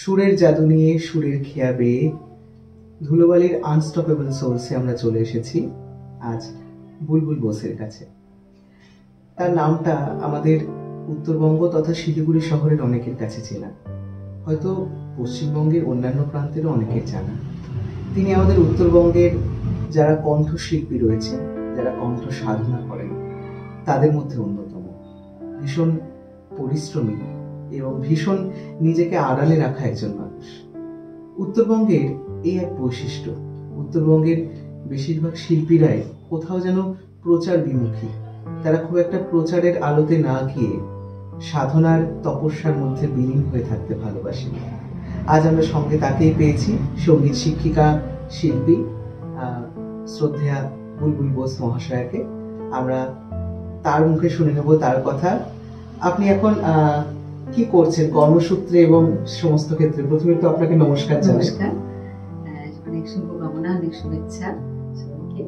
সুরের জাদু নিয়ে সুরের খেয়া বেয়ে ধুলোবালির আনস্টপেবল সোলসে আমরা চলে এসেছি আজ বুলবুল বোসের কাছে। তার নামটা আমাদের উত্তরবঙ্গ তথা শিলিগুড়ি শহরের অনেকের কাছে চেনা, হয়তো পশ্চিমবঙ্গের অন্যান্য প্রান্তেরও অনেকের জানা। তিনি আমাদের উত্তরবঙ্গের যারা কণ্ঠশিল্পী রয়েছেন, যারা কণ্ঠ সাধনা করেন, তাদের মধ্যে অন্যতম। ভীষণ পরিশ্রমী এবং ভীষণ নিজেকে আড়ালে রাখা একজন মানুষ। উত্তরবঙ্গের এই এক বৈশিষ্ট্য, উত্তরবঙ্গের বেশিরভাগ শিল্পীরাই কোথাও যেন প্রচার বিমুখী। তারা খুব একটা প্রচারের আলোতে না গিয়ে সাধনার তপস্যার মধ্যে বিলীন হয়ে থাকতে ভালোবাসেন। আজ আমরা সঙ্গে তাকেই পেয়েছি, সঙ্গীত শিক্ষিকা, শিল্পী, শ্রদ্ধেয়া বুলবুল বোস মহাশয়াকে। আমরা তার মুখে শুনে নেব তার কথা। আপনি এখন কি করছেন কর্মসূত্রে এবং সমস্ত ক্ষেত্রে? প্রথমে তো আপনাকে নমস্কার জানাই। অনেক শুভকামনা, অনেক শুভেচ্ছা সবাইকে।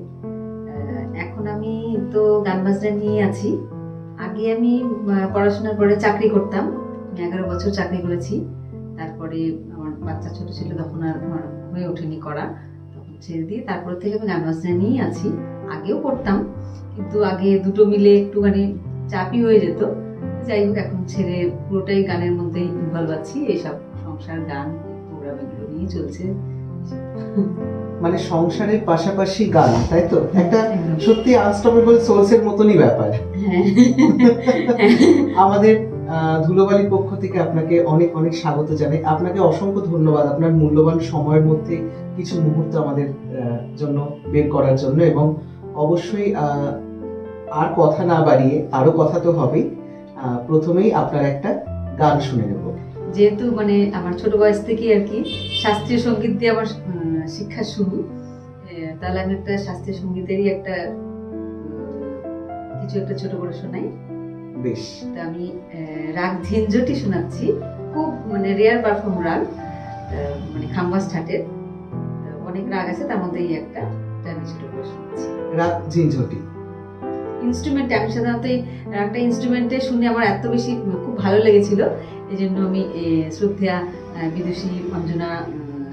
এখন আমি তো গান বাজনা নিয়ে আছি। আগে আমি পড়াশোনার পরে চাকরি করতাম, 11 বছর চাকরি করেছি। তারপরে আমার বাচ্চা ছোট ছিল, তখন আর আমার হয়ে ওঠেনি করা, তখন ছেড়ে দিয়ে তারপর থেকে আমি গান বাজনা নিয়ে আছি। আগেও করতাম, কিন্তু আগে দুটো মিলে একটুখানি চাপই হয়ে যেত। যাই হোক, এখন ছেড়ে পুরোটাই গানের মধ্যেই ইনভলভ আছি। এইসব সংসার, গান, প্রোগ্রাম এগুলো নিয়ে চলছে। মানে সংসারের পাশাপাশি গান, তাই তো? একটা সত্যি আনস্টপেবল সোলসের মতনই ব্যাপার। আমাদের ধুলোবালির পক্ষ থেকে আপনাকে অনেক অনেক স্বাগত জানাই। আপনাকে অসংখ্য ধন্যবাদ আপনার মূল্যবান সময়ের মধ্যে কিছু মুহূর্ত আমাদের জন্য বের করার জন্য। এবং অবশ্যই আর কথা না বাড়িয়ে, আরো কথা তো হবেই, প্রথমেই আপনার একটা গান শুনে নেব। যেহেতু মানে আমার ছোট বয়স থেকে আর কি শাস্ত্রীয় সঙ্গীত দিয়ে আমার শিক্ষা শুরু, তাহলে আমি একটা শাস্ত্রীয় সঙ্গীতেরই একটা কিছু একটা ছোট করে শোনাই। বেশ, তা আমি রাগ ঝিঞ্ঝটি শোনাচ্ছি। খুব মানে রেয়ার পারফর্ম রাগ, মানে খাম্বাস ঠাটের অনেক রাগ আছে, তার মধ্যে এই একটা আমি ছোট করে শোনাচ্ছি। রাগ ঝিঞ্ঝটি ইনস্ট্রুমেন্টে আমি সাধারণত একটা ইনস্ট্রুমেন্টে শুনে আমার এত বেশি খুব ভালো লেগেছিল, এই জন্য আমি শ্রদ্ধেয়া বিদুষী অঞ্জনা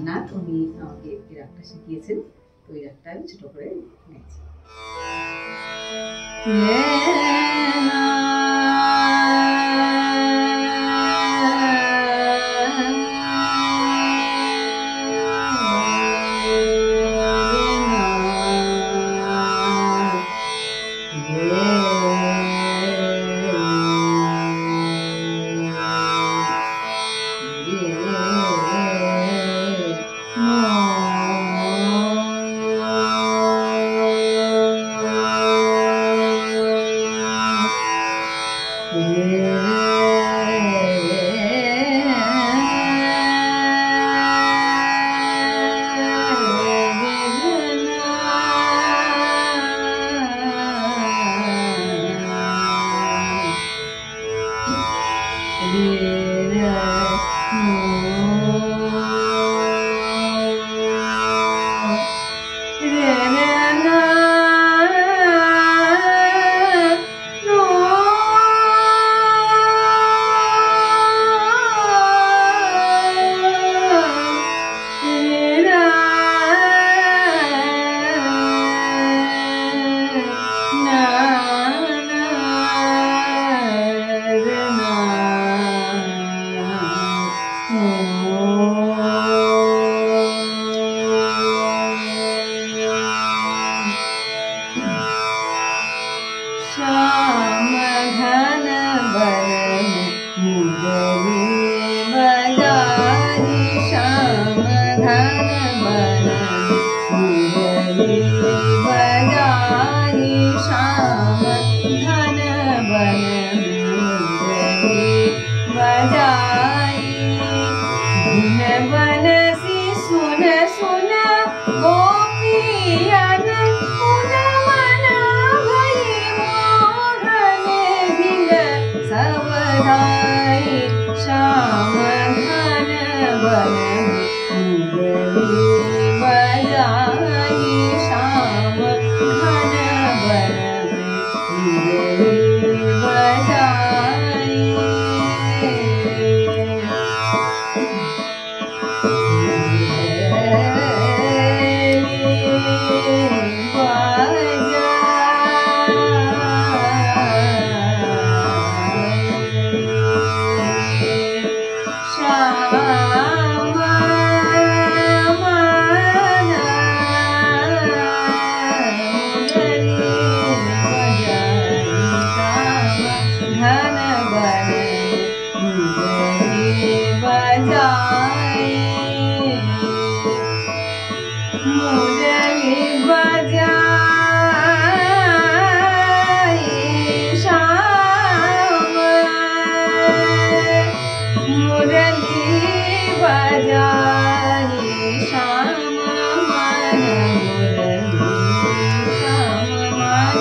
নাথ, উনি আমাকে এই রাগটা শিখিয়েছেন। তো এই রাগটা আমি ছোট করে নিয়েছি। মুরলি বাজাই শ্যাম মুরলি বাজাই শ্যাম মন মুরলি শ্যাম মন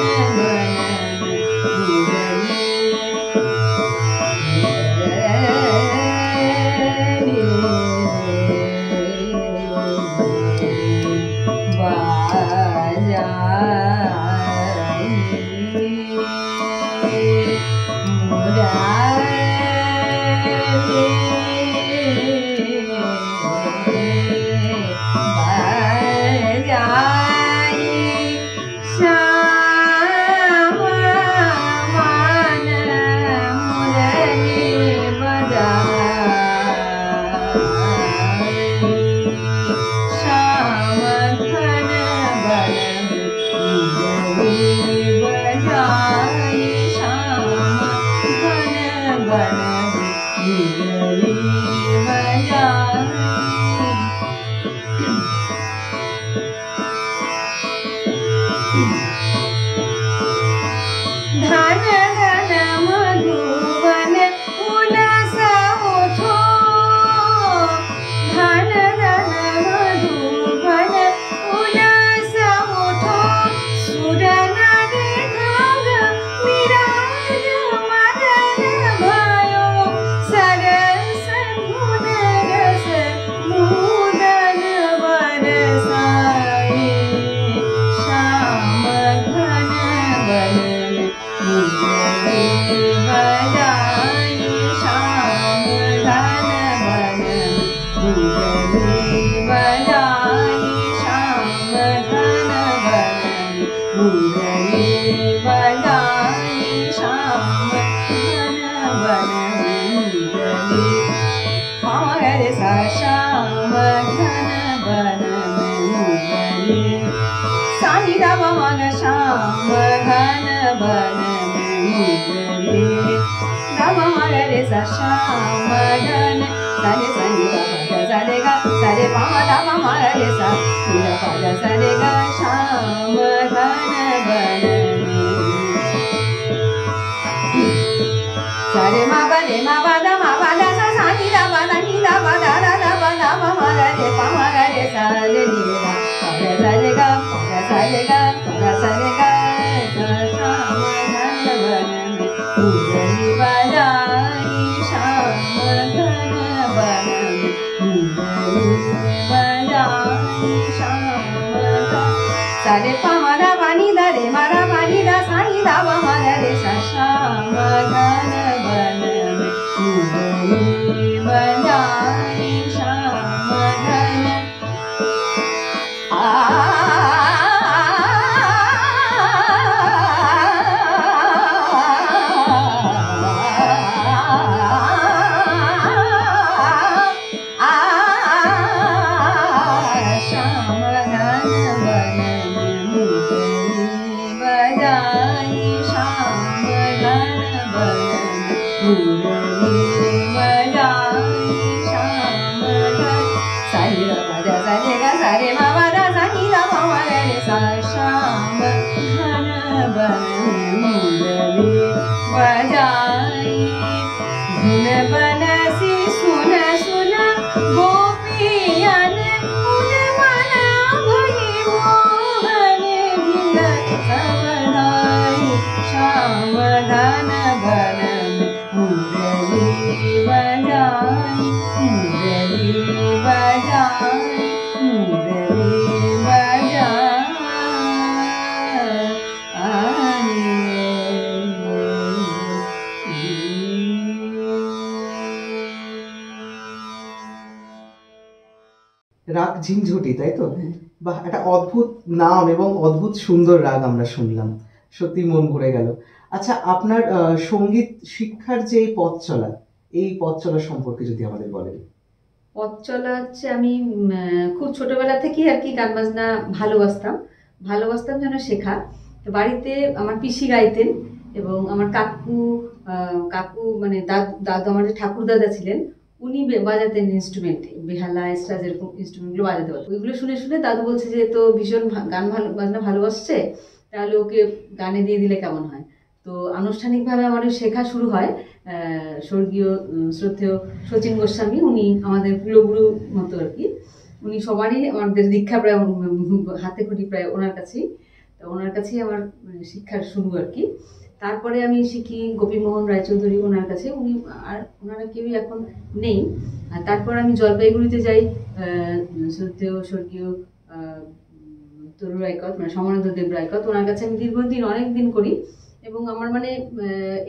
धन धन मधुवन उल्लास उठो धन धन मधुवन उल्लास उठो सुर नारी घाघ विराज मदन भयो सरस धुन रस मुदन बरसाए श्याम घन वन मुरली बजाई श्याम घन वन मुरली बजाई श्याम घन वन मुरली बजाई श्याम घन वन मुरली पामगरे सा श्याम घन वन मुरली सानी दा मग श्याम घन वन मुरली दा मग रे सा श्याम घन सारे सनी दा पद सारे गा सारे पाम दा मग रे सा नीरा पद सारे गा श्याम घन वन सारे मा दा सा सानी दा दा नी दा दा दा मग रे पाम रे सा रे नी दा पद सारे गा सारे गा सारे गा श्याम घन वन मुरली बजाई श्याम घन वन मुरली बजाई श्याम घन सारे पामरा पानी दा रे मारा पानी दा सानी दा मग रे सा श्याम घन वन मुरली बजाई श्याम घन श्याम घन वन मुरली बजाई श्याम घन वन मुरली बजाई श्याम घन सारे पद सारे गा सारे मा दा सानी दा मग रे सा श्याम घन वन मुरली बजाई धुन बनसी सुन सुन गोपियन उन मन भई मोहन भिन सबदाई श्याम घन वन मुरली बजाई मुरली बजाई मुरली রাগ ঝিনঝুটি, তাই তো? বাহ, একটা অদ্ভুত নাম এবং অদ্ভুত সুন্দর রাগ আমরা শুনলাম, সত্যি মন ভরে গেল। আচ্ছা, আপনার সঙ্গীত শিক্ষার যে এই পথ চলা সম্পর্কে যদি আমাদের বলেন। পথ চলা হচ্ছে, আমি খুব ছোটবেলা থেকেই আর কি গান বাজনা ভালোবাসতাম যেন শেখা। বাড়িতে আমার পিসি গাইতেন এবং আমার কাকু মানে দাদু, আমার যে ঠাকুর দাদা ছিলেন উনি বাজাতেন ইনস্ট্রুমেন্ট, বেহালা, স্ট্রাজ, এরকম ইনস্ট্রুমেন্টগুলো বাজাতে পারতো। ওইগুলো শুনে শুনে দাদু বলছে যে তো ভীষণ গান বাজনা ভালোবাসছে, তাহলে ওকে গানে দিয়ে দিলে কেমন হয়। তো আনুষ্ঠানিকভাবে আমার শেখা শুরু হয় স্বর্গীয় শ্রদ্ধেয় শচীন গোস্বামী, উনি আমাদের কুলগুরু মতো আর কি। উনি সবারই আমাদের দীক্ষা প্রায় হাতে খড়ি প্রায় ওনার কাছেই। তো ওনার কাছেই আমার শিক্ষার শুরু আর কি। তারপরে আমি শিখি গোপীমোহন রায়চৌধুরী, ওনার কাছে। উনি আর ওনারা কেউই এখন নেই। আর তারপর আমি জলপাইগুড়িতে যাই শ্রদ্ধেয় স্বর্গীয় তরু রায়কত, মানে সমানন্দ দেব রায়কত, ওনার কাছে আমি দীর্ঘদিন অনেক দিন করি। এবং আমার মানে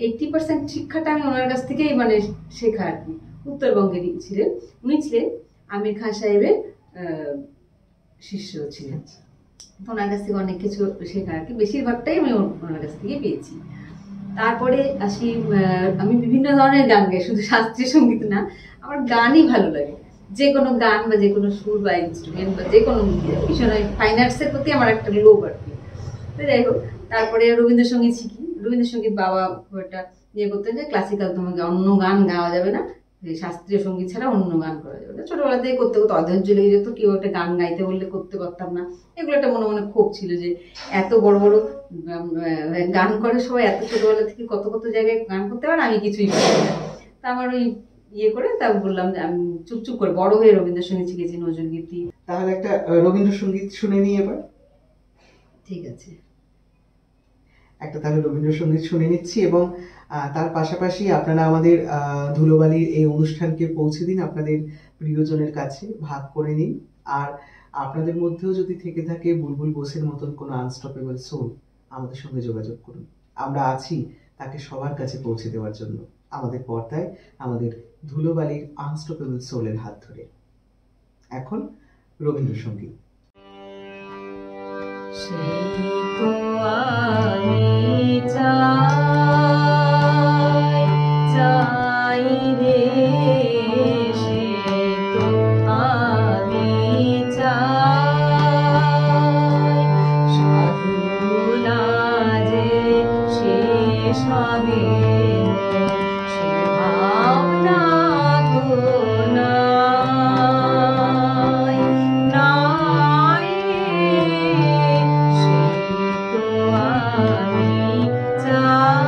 80% শিক্ষাটা আমি ওনার কাছ থেকেই মানে শেখা আর কি। উত্তরবঙ্গেরই ছিলেন উনি, ছিলেন আমির খান সাহেবের শিষ্য ছিলেন। ওনার কাছ থেকে অনেক কিছু শেখা আর কি, বেশিরভাগটাই আমি ওনার কাছ থেকে পেয়েছি। তারপরে আসি, আমি বিভিন্ন ধরনের গান গাই, শুধু শাস্ত্রীয় সঙ্গীত না, আমার গানই ভালো লাগে। যে কোনো গান বা যে কোনো সুর বা ইনস্ট্রুমেন্ট বা যে কোনো বিষয়, ফাইন আর্টসের প্রতি আমার একটা লোভ আর কি। যাই হোক, তারপরে রবীন্দ্রসঙ্গীত শিখি। রবীন্দ্রসঙ্গীত বাবা খুব একটা ইয়ে করতেন যে ক্লাসিক্যাল তোমাকে অন্য গান গাওয়া যাবে না, শাস্ত্রীয় সঙ্গীত ছাড়া অন্য গান করা যাবে না। ছোটবেলা থেকে করতে করতে অধৈর্য লেগে যেত, কেউ একটা গান গাইতে বললে করতে পারতাম না। এগুলো একটা মনে মনে ক্ষোভ ছিল যে এত বড় বড় গান করে সবাই, এত ছোটবেলা থেকে কত কত জায়গায় গান করতে পারে, আমি কিছুই পারি না। তা আমার ওই ইয়ে করে তা বললাম যে আমি চুপচুপ করে বড় হয়ে রবীন্দ্রসঙ্গীত শিখেছি, নজরুলগীতি। তাহলে একটা রবীন্দ্রসঙ্গীত শুনে নিই এবার। ঠিক আছে, একটা তাহলে রবীন্দ্রসঙ্গীত শুনে নিচ্ছি, এবং তার পাশাপাশি আপনারা আমাদের ধুলোবালির এই অনুষ্ঠানকে পৌঁছে দিন আপনাদের প্রিয়জনের কাছে, ভাগ করে নিন। আর আপনাদের মধ্যেও যদি থেকে থাকে বুলবুল বোসের মতন কোনো আনস্টপেবল সোল, আমাদের সঙ্গে যোগাযোগ করুন। আমরা আছি তাকে সবার কাছে পৌঁছে দেওয়ার জন্য, আমাদের পর্দায় আমাদের ধুলোবালির আনস্টপেবল সোলের হাত ধরে। এখন রবীন্দ্রসঙ্গীত। চাই রে সে তো আমি চাই, সাধনা যে শেষ হবে সে ভাবনা তো নাই, নাই রে সে তো আমি চাই।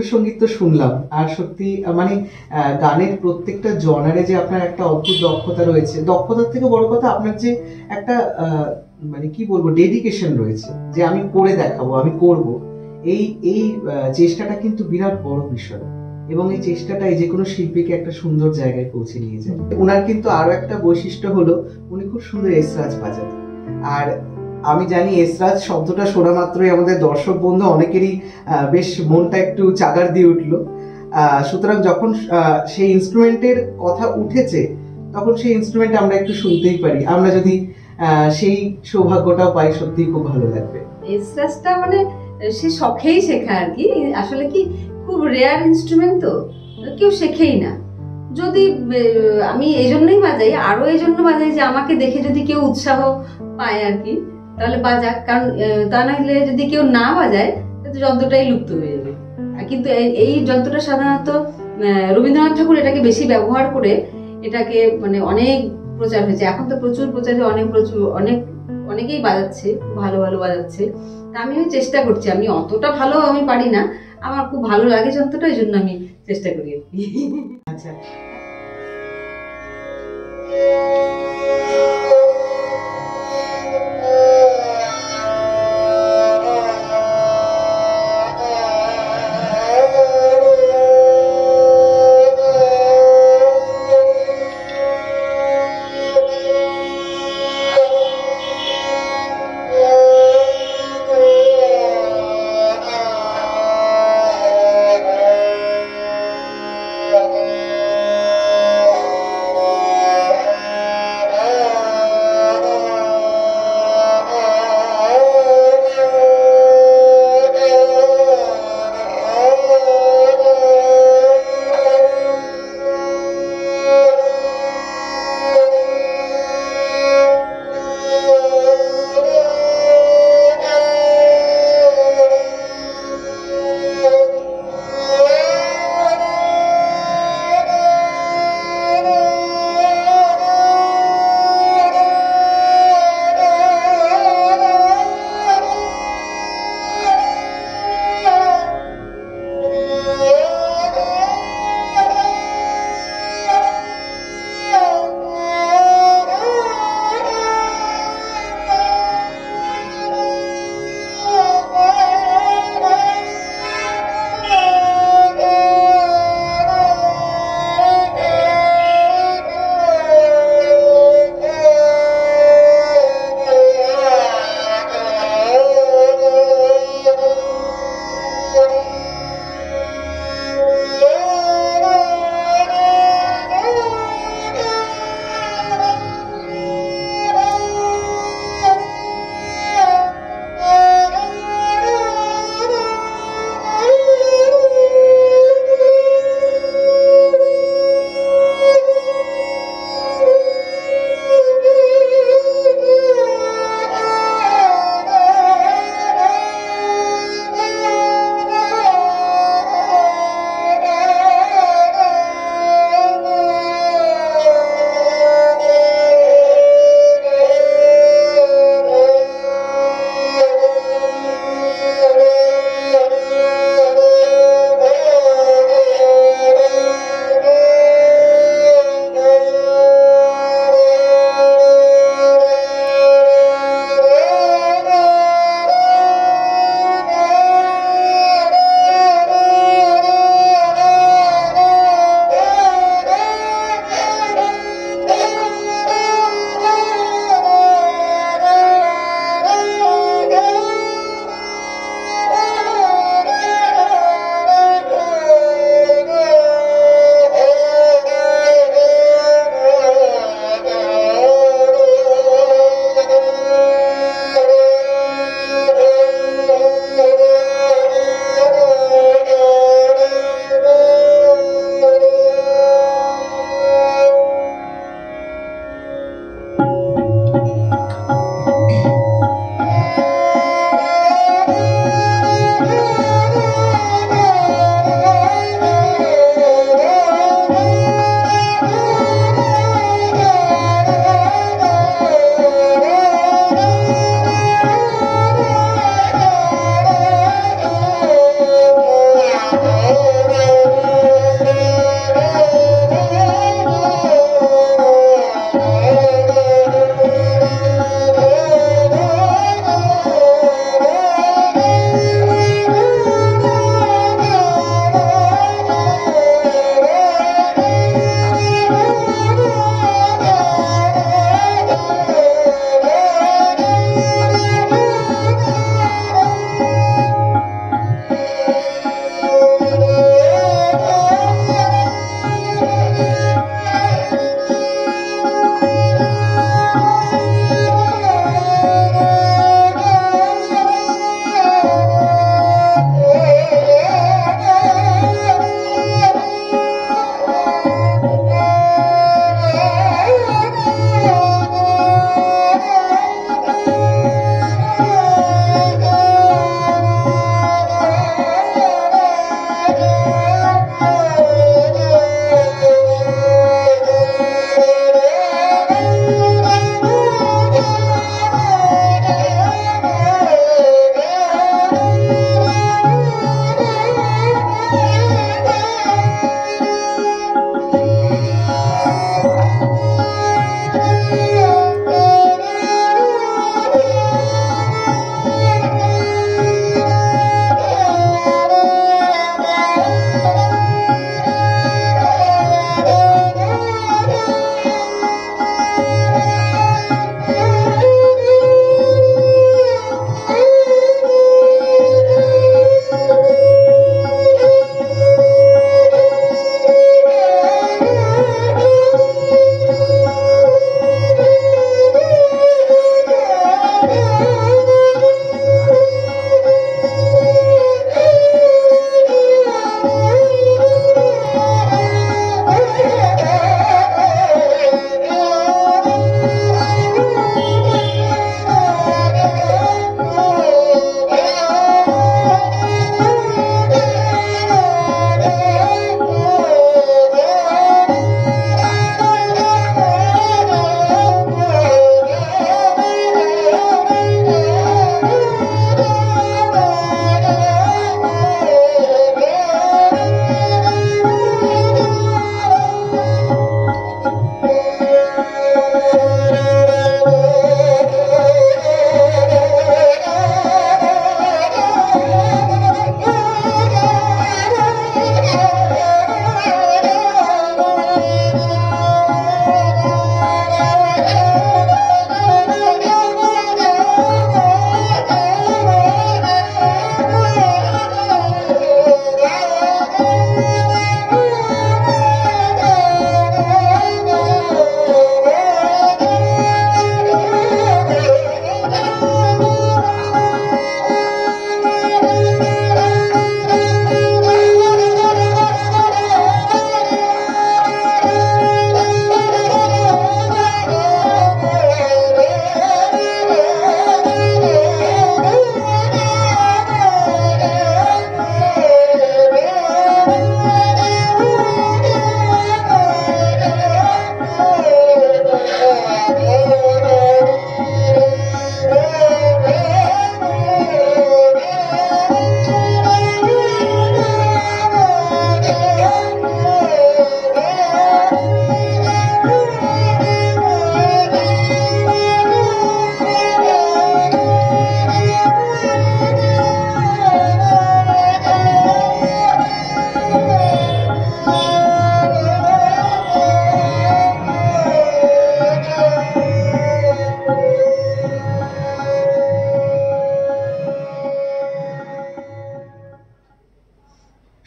রবীন্দ্রসঙ্গীত তো শুনলাম, আর সত্যি মানে গানের প্রত্যেকটা জনারে যে আপনার একটা অদ্ভুত দক্ষতা রয়েছে, দক্ষতার থেকে বড় কথা আপনার যে একটা মানে কি বলবো ডেডিকেশন রয়েছে, যে আমি করে দেখাবো, আমি করব, এই এই চেষ্টাটা কিন্তু বিরাট বড় বিষয়, এবং এই চেষ্টাটাই যে কোনো শিল্পীকে একটা সুন্দর জায়গায় পৌঁছে নিয়ে যায়। ওনার কিন্তু আরো একটা বৈশিষ্ট্য হলো উনি খুব সুন্দর এসরাজ বাজান। আর আমি জানি এসরাজ শব্দটা শোনা মাত্রই আমাদের দর্শক বন্ধু অনেকেরই বেশ মনটা একটু চাগার দিয়ে উঠলো। সুতরাং যখন সেই ইনস্ট্রুমেন্টের কথা উঠেছে, তখন সেই ইনস্ট্রুমেন্ট আমরা একটু শুনতেই পারি। আমরা যদি সেই সৌভাগ্যটাও পাই, সত্যি খুব ভালো লাগবে। এসরাজটা মানে সে শখেই শেখা আর কি। আসলে কি খুব রেয়ার ইনস্ট্রুমেন্ট, তো কেউ শেখেই না। যদি আমি এই জন্যই বাজাই, আরো এই জন্য বাজাই যে আমাকে দেখে যদি কেউ উৎসাহ পায় আর কি, তাহলে বাজাক। কারণ তা না হলে যদি কেউ না বাজায় তাহলে যন্ত্রটাই লুপ্ত হয়ে যাবে। কিন্তু এই যন্ত্রটা সাধারণত রবীন্দ্রনাথ ঠাকুর এটাকে বেশি ব্যবহার করে এটাকে মানে অনেক প্রচার হয়েছে। এখন তো প্রচুর প্রচার, অনেকেই বাজাচ্ছে, ভালো ভালো বাজাচ্ছে। তা আমিও চেষ্টা করছি। আমি অতটা ভালো আমি পারি না, আমার খুব ভালো লাগে যন্ত্রটা, এই জন্য আমি চেষ্টা করি আর কি। আচ্ছা,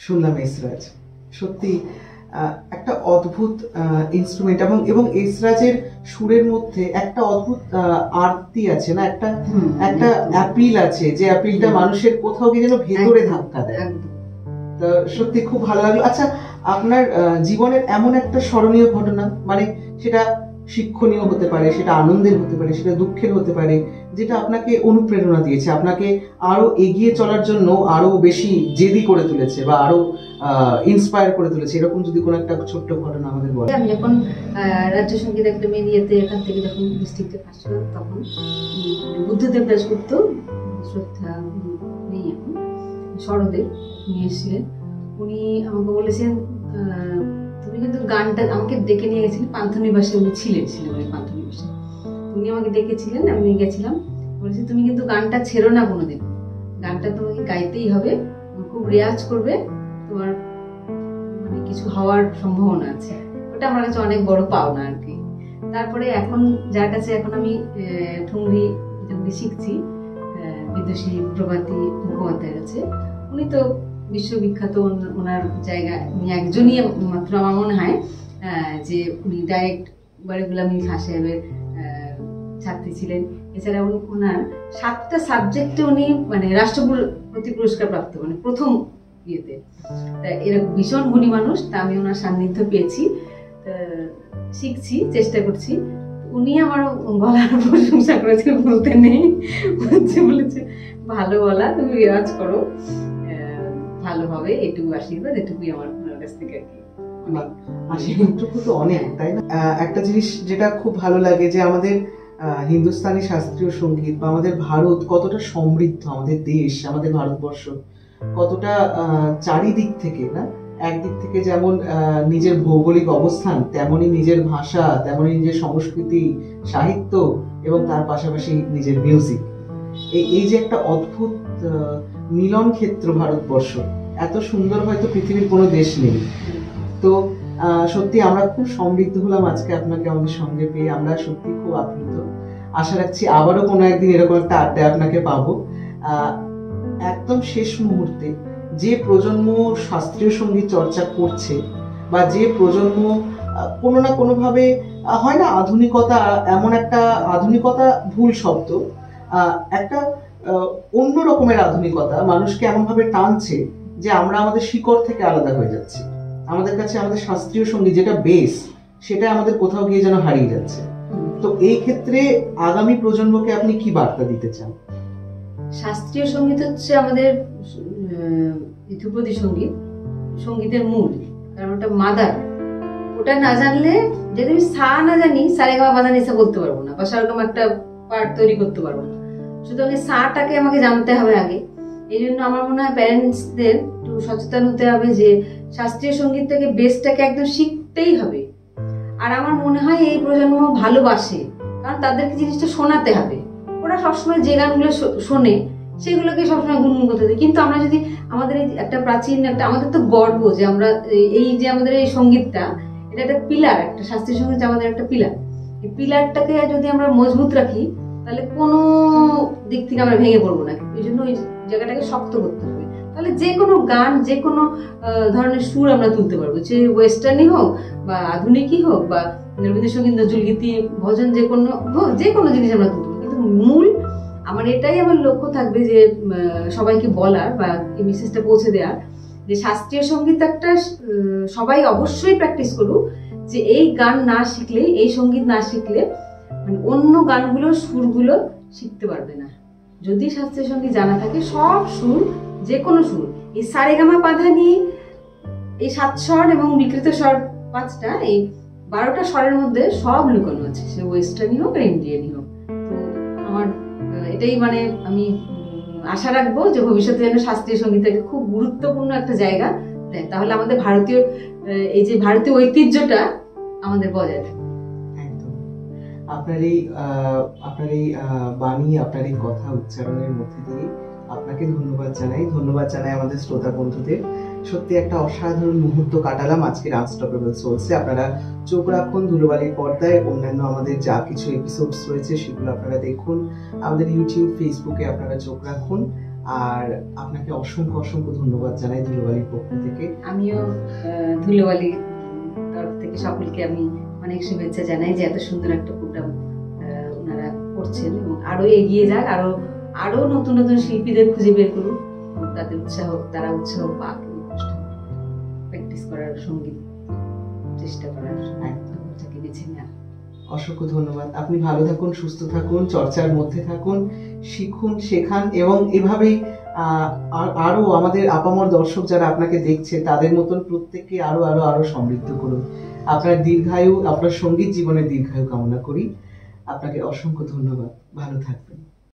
শুনলাম এসরাজ, সত্যি একটা অদ্ভুত ইনস্ট্রুমেন্ট, এবং এবং এসরাজের সুরের মধ্যে একটা অদ্ভুত আরতি আছে না, একটা একটা অ্যাপিল আছে, যে অ্যাপিলটা মানুষের কোথাও গিয়ে যেন ভেতরে ধাক্কা দেয়। তো সত্যি খুব ভালো লাগলো। আচ্ছা, আপনার জীবনের এমন একটা স্মরণীয় ঘটনা, মানে সেটা শিক্ষণীয় হতে পারে, সেটা আনন্দের হতে পারে, সেটা দুঃখের হতে পারে, যেটা আপনাকে অনুপ্রেরণা দিয়েছে, আপনাকে আরো এগিয়ে চলার জন্য আরো বেশি জেদি করে তুলেছে বা আরো ইন্সপায়ার করে তুলেছে, এরকম যদি কোনো একটা ছোট্ট ঘটনা আমাদের বলেন। আমি যখন রাজ্য সঙ্গীত একাডেমির ইয়েতে এখান থেকে যখন ডিস্ট্রিক্টে ফার্স্ট হলাম, তখন বুদ্ধদেব দাশগুপ্ত, শ্রদ্ধা নেই এখন, সরদেব নিয়ে এসেছিলেন। উনি আমাকে বলেছেন, তুমি কিন্তু গানটা, আমাকে ডেকে নিয়ে গেছিলেন পান্থনিবাসে, উনি ছিলেন ওই পান্থনিবাসে, উনি আমাকে ডেকেছিলেন, আমি গেছিলাম, বলেছি তুমি কিন্তু গানটা ছেড়ো না কোনোদিন, গানটা তোমাকে গাইতেই হবে, খুব রেয়াজ করবে, তোমার মানে কিছু হওয়ার সম্ভাবনা আছে। ওটা আমার কাছে অনেক বড় পাওনা আর কি। তারপরে এখন যার কাছে এখন আমি ঠুংরি শিখছি, বিদুষী প্রভাতী মুখোপাধ্যায়ের কাছে, উনি তো বিশ্ববিখ্যাত, ওনার জায়গা উনি একজনই মাত্র আমার মনে হয় যে উনি ডাইরেক্ট বাড়িগুলামি খান সাহেবের ছাত্রী ছিলেন। এছাড়া ওনার 7টা সাবজেক্টে উনি মানে রাষ্ট্রপতি পুরস্কার প্রাপ্ত, মানে প্রথম ইয়েতে। তা এরকম ভীষণ গুণী মানুষ, তা আমি ওনার সান্নিধ্য পেয়েছি, শিখছি, চেষ্টা করছি। উনি আমার গলার প্রশংসা করেছেন, বলতে নেই, বলেছে ভালো গলা, তুমি রেওয়াজ করো, ভালো হবে, এটুকু আশীর্বাদ, এটুকুই আমার কাছ থেকে আর কি। আশীর্বাদটুকু তো অনেক, তাই না? একটা জিনিস যেটা খুব ভালো লাগে, যে আমাদের হিন্দুস্তানি শাস্ত্রীয় সঙ্গীত বা আমাদের ভারত কতটা সমৃদ্ধ, আমাদের দেশ, আমাদের ভারতবর্ষ কতটা চারিদিক থেকে, না একদিক থেকে যেমন নিজের ভৌগোলিক অবস্থান, তেমনি নিজের ভাষা, তেমনি নিজের সংস্কৃতি, সাহিত্য, এবং তার পাশাপাশি নিজের মিউজিক, এই যে একটা অদ্ভুত মিলন ক্ষেত্র ভারতবর্ষ, এত সুন্দর হয়তো পৃথিবীর কোনো দেশ নেই। তো সত্যি আমরা খুব সমৃদ্ধ হলাম আজকে আপনাকে আমাদের সঙ্গে পেয়ে, আমরা সত্যি খুব আপ্লুত। আশা রাখছি আবারও কোনো একদিন এরকম একটা আড্ডায় আপনাকে পাবো। একদম শেষ মুহূর্তে, যে প্রজন্ম শাস্ত্রীয় সঙ্গীত চর্চা করছে, বা যে প্রজন্ম কোনো না কোনোভাবে, হয় না আধুনিকতা, এমন একটা আধুনিকতা ভুল শব্দ, একটা অন্য রকমের আধুনিকতা মানুষকে এমনভাবে টানছে যে আমরা আমাদের শিকড় থেকে আলাদা হয়ে যাচ্ছি, আমাদের কাছে আমাদের শাস্ত্রীয় সঙ্গীত যেটা বেস, সেটা আমাদের কোথাও গিয়ে যেন হারিয়ে যাচ্ছে। তো এই ক্ষেত্রে আগামী প্রজন্মকে আপনি কি বার্তা দিতে চান? শাস্ত্রীয় সঙ্গীত হচ্ছে আমাদের ধ্রুপদী সঙ্গীত, সঙ্গীতের মূল, কারণ ওটা মাদার। ওটা না জানলে, যদি আমি সা না জানি, সারেগামা বাধা নিসা বলতে পারবো না, বা সেরকম একটা পার্ট তৈরি করতে পারবো না। সুতরাং সাটাকে আমাকে জানতে হবে আগে। এই জন্য আমার মনে হয় প্যারেন্টসদের একটু সচেতন হতে হবে যে শাস্ত্রীয় সঙ্গীতটাকে, বেসটাকে একদম শিখতেই হবে। আর আমার মনে হয় এই প্রজন্ম ভালোবাসে, কারণ তাদেরকে জিনিসটা শোনাতে হবে। ওরা সবসময় যে গানগুলো শোনে সেগুলোকে সবসময় গুনগুন করতে দেয়। কিন্তু আমরা যদি আমাদের এই একটা প্রাচীন একটা, আমাদের তো গর্ব যে আমরা এই যে আমাদের এই সঙ্গীতটা, এটা একটা পিলার, একটা শাস্ত্রীয় সঙ্গীত আমাদের একটা পিলার। এই পিলারটাকে যদি আমরা মজবুত রাখি তাহলে কোনো দিক থেকে আমরা ভেঙে পড়বো না। এই জন্য ওই জায়গাটাকে শক্ত করতে হবে, তাহলে যে কোনো গান, যে কোনো ধরনের সুর আমরা তুলতে পারবো, যে ওয়েস্টার্নই হোক বা আধুনিকই হোক বা রবীন্দ্রসঙ্গীত, নজরুলগীতি, ভজন, যে কোনো জিনিস আমরা তুলতে পারবো। কিন্তু মূল আমার এটাই আমার লক্ষ্য থাকবে যে সবাইকে বলার বা এই মেসেজটা পৌঁছে দেওয়ার যে শাস্ত্রীয় সঙ্গীত একটা সবাই অবশ্যই প্র্যাকটিস করুক, যে এই গান না শিখলে, এই সঙ্গীত না শিখলে মানে অন্য গানগুলোর সুরগুলো শিখতে পারবে না। যদি শাস্ত্রীয় সঙ্গীত জানা থাকে, সব সুর, যে কোনো সুর, এই সারেগামা পাধা নিয়ে এই 7 স্বর এবং বিকৃত স্বর 5টা, এই 12টা স্বরের মধ্যে সব লুকানো আছে, সে ওয়েস্টার্নই হোক আর ইন্ডিয়ানই হোক। তো আমার এটাই মানে আমি আশা রাখবো যে ভবিষ্যতে যেন শাস্ত্রীয় সঙ্গীতটাকে খুব গুরুত্বপূর্ণ একটা জায়গা দেয়, তাহলে আমাদের ভারতীয় এই যে ভারতীয় ঐতিহ্যটা আমাদের বজায় থাকে। একদম। আপনার এই বাণী, আপনার এই কথা উচ্চারণের মধ্যে দিয়ে আপনাকে ধন্যবাদ জানাই আমাদের শ্রোতা বন্ধুদের। সত্যি একটা অসাধারণ মুহূর্ত কাটালাম আজকের আনস্টপেবল সোলসে। আপনারা চোখ রাখুন ধুলোবালির পর্দায়, অন্যান্য আমাদের যা কিছু এপিসোডস রয়েছে সেগুলো আপনারা দেখুন, আমাদের ইউটিউব, ফেসবুকে আপনারা চোখ রাখুন। আর আপনাকে অসংখ্য ধন্যবাদ জানাই ধুলোবালির পক্ষ থেকে। আমিও ধুলোবালির তরফ থেকে সকলকে আমি অনেক শুভেচ্ছা জানাই যে এত সুন্দর একটা প্রোগ্রাম ওনারা করছেন, এবং আরো এগিয়ে যাক, আরো নতুন নতুন শিল্পীদের খুঁজে বের করুন, তারা উৎসাহ পাক, প্র্যাকটিস করার, সঙ্গীত চেষ্টা করার, বেছে নেওয়া। অসংখ্য ধন্যবাদ। আপনি ভালো থাকুন, সুস্থ থাকুন, চর্চার মধ্যে থাকুন, শিখুন, শেখান, এবং এভাবেই আরো আমাদের আপামর দর্শক যারা আপনাকে দেখছে তাদের মতন প্রত্যেককে আরো সমৃদ্ধ করুন। আপনার দীর্ঘায়ু, আপনার সঙ্গীত জীবনের দীর্ঘায়ু কামনা করি। আপনাকে অসংখ্য ধন্যবাদ। ভালো থাকবেন।